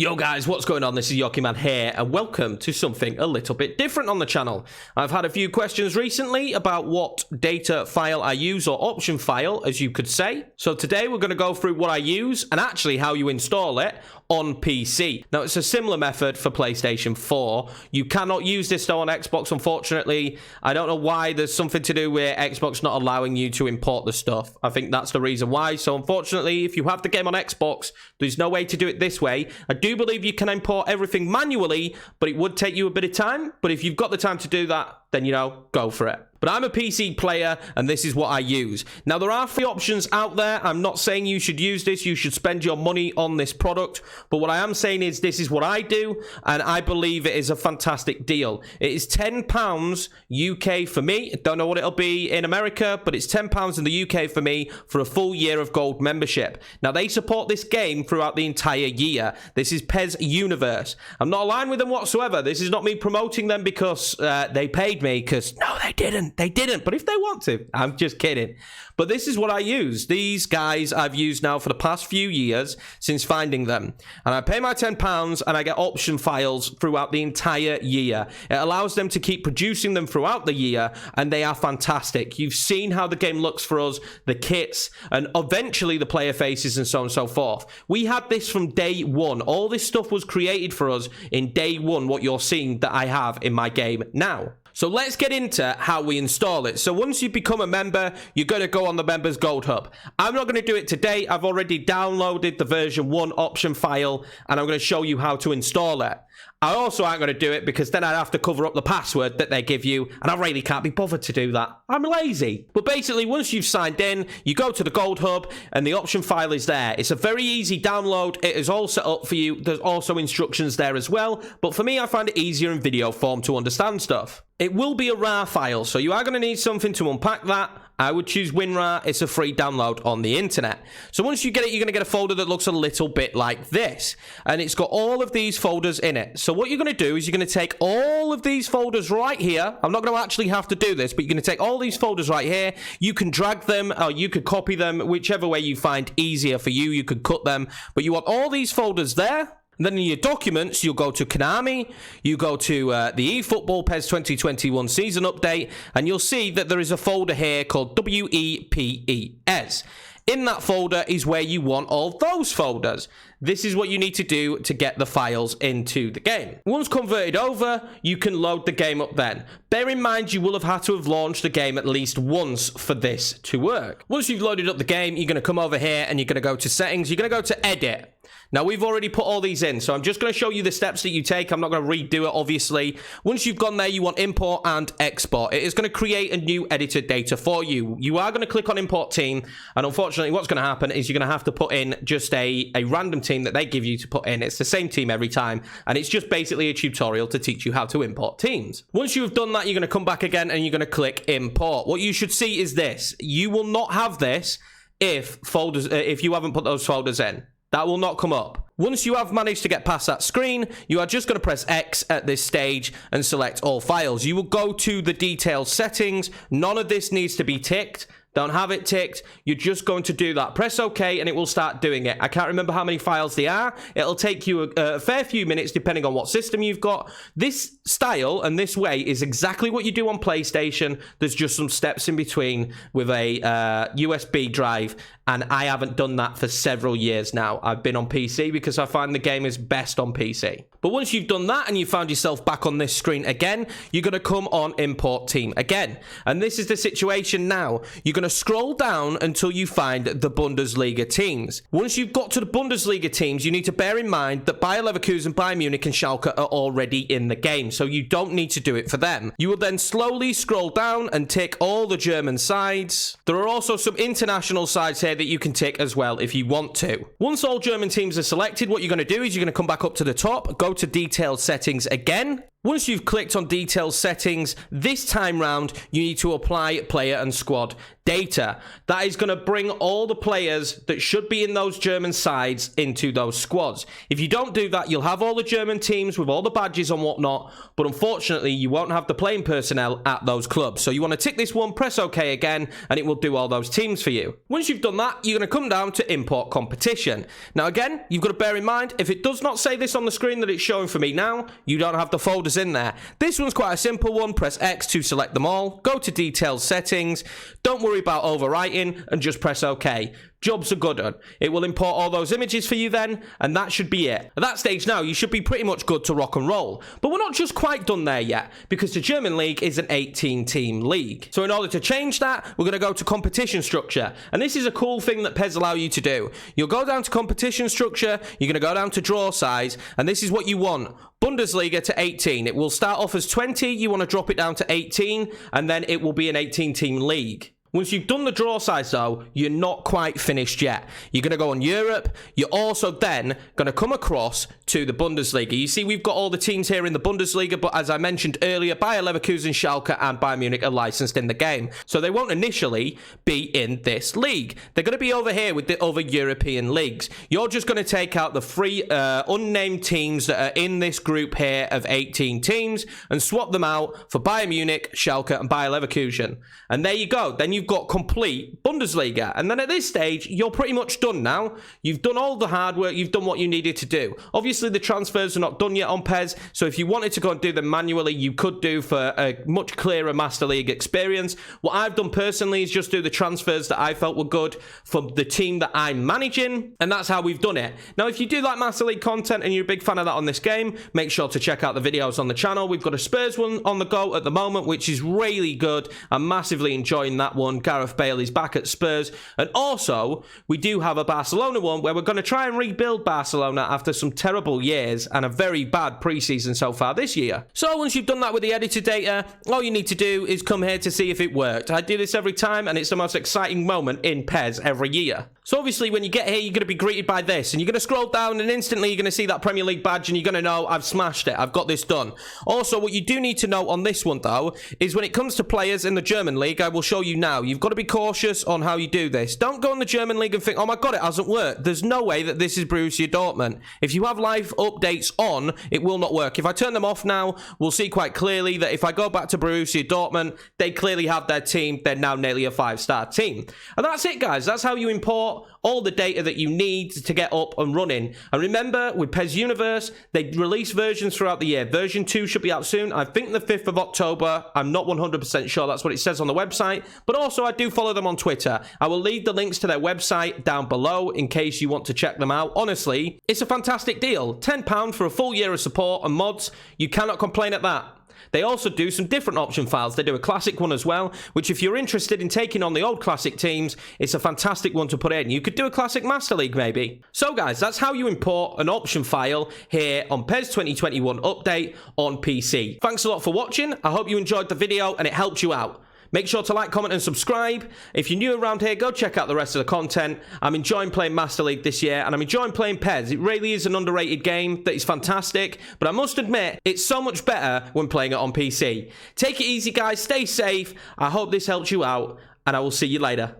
Yo guys, what's going on? This is Yokiman here, and welcome to something a little bit different on the channel. I've had a few questions recently about what data file I use, or option file, as you could say. So today we're going to go through what I use, and actually how you install it on PC. Now, it's a similar method for PlayStation 4. You cannot use this though on Xbox, unfortunately. I don't know why. There's something to do with Xbox not allowing you to import the stuff. I think that's the reason why. So unfortunately, if you have the game on Xbox, there's no way to do it this way. I do believe you can import everything manually, but it would take you a bit of time. But if you've got the time to do that, then, you know, go for it. But I'm a PC player, and this is what I use. Now, there are free options out there. I'm not saying you should use this. You should spend your money on this product. But what I am saying is this is what I do, and I believe it is a fantastic deal. It is £10 UK for me. I don't know what it'll be in America, but it's £10 in the UK for me for a full year of gold membership. Now, they support this game throughout the entire year. This is PES Universe. I'm not aligned with them whatsoever. This is not me promoting them because they paid me, because no, they didn't. They didn't, but if they want to, I'm just kidding. But this is what I use. These guys I've used now for the past few years since finding them. And I pay my £10 and I get option files throughout the entire year. It allows them to keep producing them throughout the year, and they are fantastic. You've seen how the game looks for us, the kits, and eventually the player faces and so on and so forth. We had this from day one. All this stuff was created for us in day one, what you're seeing that I have in my game now. So let's get into how we install it. So once you become a member, you're going to go on the Members Gold Hub. I'm not going to do it today. I've already downloaded the version 1 option file, and I'm going to show you how to install it. I also aren't going to do it because then I'd have to cover up the password that they give you, and I really can't be bothered to do that. I'm lazy. But basically, once you've signed in, you go to the Gold Hub, and the option file is there. It's a very easy download. It is all set up for you. There's also instructions there as well, but for me, I find it easier in video form to understand stuff. It will be a RAR file, so you are going to need something to unpack that. I would choose WinRAR. It's a free download on the internet. So once you get it, you're going to get a folder that looks a little bit like this. And it's got all of these folders in it. So what you're going to do is you're going to take all of these folders right here. I'm not going to actually have to do this, but you're going to take all these folders right here. You can drag them, or you could copy them, whichever way you find easier for you. You could cut them. But you want all these folders there. Then in your documents, you'll go to Konami, you go to the eFootball PES2021 Season Update, and you'll see that there is a folder here called WEPES. In that folder is where you want all those folders. This is what you need to do to get the files into the game. Once converted over, you can load the game up then. Bear in mind, you will have had to have launched the game at least once for this to work. Once you've loaded up the game, you're going to come over here and you're going to go to Settings. You're going to go to Edit. Now, we've already put all these in, so I'm just going to show you the steps that you take. I'm not going to redo it, obviously. Once you've gone there, you want Import and Export. It is going to create a new edited data for you. You are going to click on Import Team, and unfortunately, what's going to happen is you're going to have to put in just a random team that they give you to put in. It's the same team every time, and it's just basically a tutorial to teach you how to import teams. Once you've done that, you're going to come back again, and you're going to click Import. What you should see is this. You will not have this if you haven't put those folders in. That will not come up. Once you have managed to get past that screen, you are just going to press X at this stage and select all files. You will go to the detailed settings. None of this needs to be ticked. Don't have it ticked. You're just going to do that. Press OK and it will start doing it. I can't remember how many files they are. It'll take you a fair few minutes depending on what system you've got. This style and this way is exactly what you do on PlayStation. There's just some steps in between with a USB drive, and I haven't done that for several years now. I've been on PC because I find the game is best on PC. But once you've done that and you found yourself back on this screen again, you're going to come on Import Team again. And this is the situation now. You're going to scroll down until you find the Bundesliga teams. Once you've got to the Bundesliga teams, you need to bear in mind that Bayer Leverkusen, Bayern Munich and Schalke are already in the game, so you don't need to do it for them. You will then slowly scroll down and tick all the German sides. There are also some international sides here that you can tick as well if you want to. Once all German teams are selected, what you're going to do is you're going to come back up to the top, go to Detailed Settings again. Once you've clicked on detailed settings, this time round, you need to apply player and squad data. That is going to bring all the players that should be in those German sides into those squads. If you don't do that, you'll have all the German teams with all the badges and whatnot, but unfortunately, you won't have the playing personnel at those clubs. So you want to tick this one, press OK again, and it will do all those teams for you. Once you've done that, you're going to come down to import competition. Now again, you've got to bear in mind, if it does not say this on the screen that it's showing for me now, you don't have the folders in there. This one's quite a simple one. Press X to select them all, go to detailed settings, don't worry about overwriting, and just press OK. Jobs are good on. It will import all those images for you then, and that should be it. At that stage now, you should be pretty much good to rock and roll. But we're not just quite done there yet, because the German league is an 18-team league. So in order to change that, we're going to go to competition structure. And this is a cool thing that PES allow you to do. You'll go down to competition structure, you're going to go down to draw size, and this is what you want. Bundesliga to 18. It will start off as 20, you want to drop it down to 18, and then it will be an 18-team league. Once you've done the draw size though, you're not quite finished yet. You're going to go on Europe. You're also then going to come across to the Bundesliga. You see, we've got all the teams here in the Bundesliga, but as I mentioned earlier, Bayer Leverkusen, Schalke and Bayern Munich are licensed in the game. So they won't initially be in this league. They're going to be over here with the other European leagues. You're just going to take out the three unnamed teams that are in this group here of 18 teams and swap them out for Bayern Munich, Schalke and Bayer Leverkusen. And there you go. Then you've got complete Bundesliga. And then at this stage, you're pretty much done now. You've done all the hard work. You've done what you needed to do. Obviously, the transfers are not done yet on PES. So if you wanted to go and do them manually, you could do for a much clearer Master League experience. What I've done personally is just do the transfers that I felt were good for the team that I'm managing. And that's how we've done it. Now, if you do like Master League content and you're a big fan of that on this game, make sure to check out the videos on the channel. We've got a Spurs one on the go at the moment, which is really good. I'm massively enjoying that one. Gareth Bale is back at Spurs. And also, we do have a Barcelona one where we're going to try and rebuild Barcelona after some terrible years and a very bad preseason so far this year. So once you've done that with the edited data, all you need to do is come here to see if it worked. I do this every time and it's the most exciting moment in PES every year. So obviously when you get here, you're going to be greeted by this and you're going to scroll down and instantly you're going to see that Premier League badge and you're going to know I've smashed it. I've got this done. Also, what you do need to know on this one though, is when it comes to players in the German league, I will show you now. You've got to be cautious on how you do this. Don't go in the German league and think, oh my god, it hasn't worked. There's no way that this is Borussia Dortmund. If you have live updates on, it will not work. If I turn them off now, we'll see quite clearly that if I go back to Borussia Dortmund, they clearly have their team. They're now nearly a 5-star team. And that's it, guys. That's how you import all the data that you need to get up and running. And remember, with PES Universe, they release versions throughout the year. Version 2 should be out soon. I think the 5th of October. I'm not 100% sure that's what it says on the website. But also, I do follow them on Twitter. I will leave the links to their website down below in case you want to check them out. Honestly, it's a fantastic deal. £10 for a full year of support and mods. You cannot complain at that. They also do some different option files. They do a classic one as well, which if you're interested in taking on the old classic teams, it's a fantastic one to put in. You could do a classic Master League maybe. So guys, that's how you import an option file here on PES 2021 Update on PC. Thanks a lot for watching. I hope you enjoyed the video and it helped you out. Make sure to like, comment and subscribe. If you're new around here, go check out the rest of the content. I'm enjoying playing Master League this year and I'm enjoying playing PES. It really is an underrated game that is fantastic, but I must admit, it's so much better when playing it on PC. Take it easy, guys. Stay safe. I hope this helps you out and I will see you later.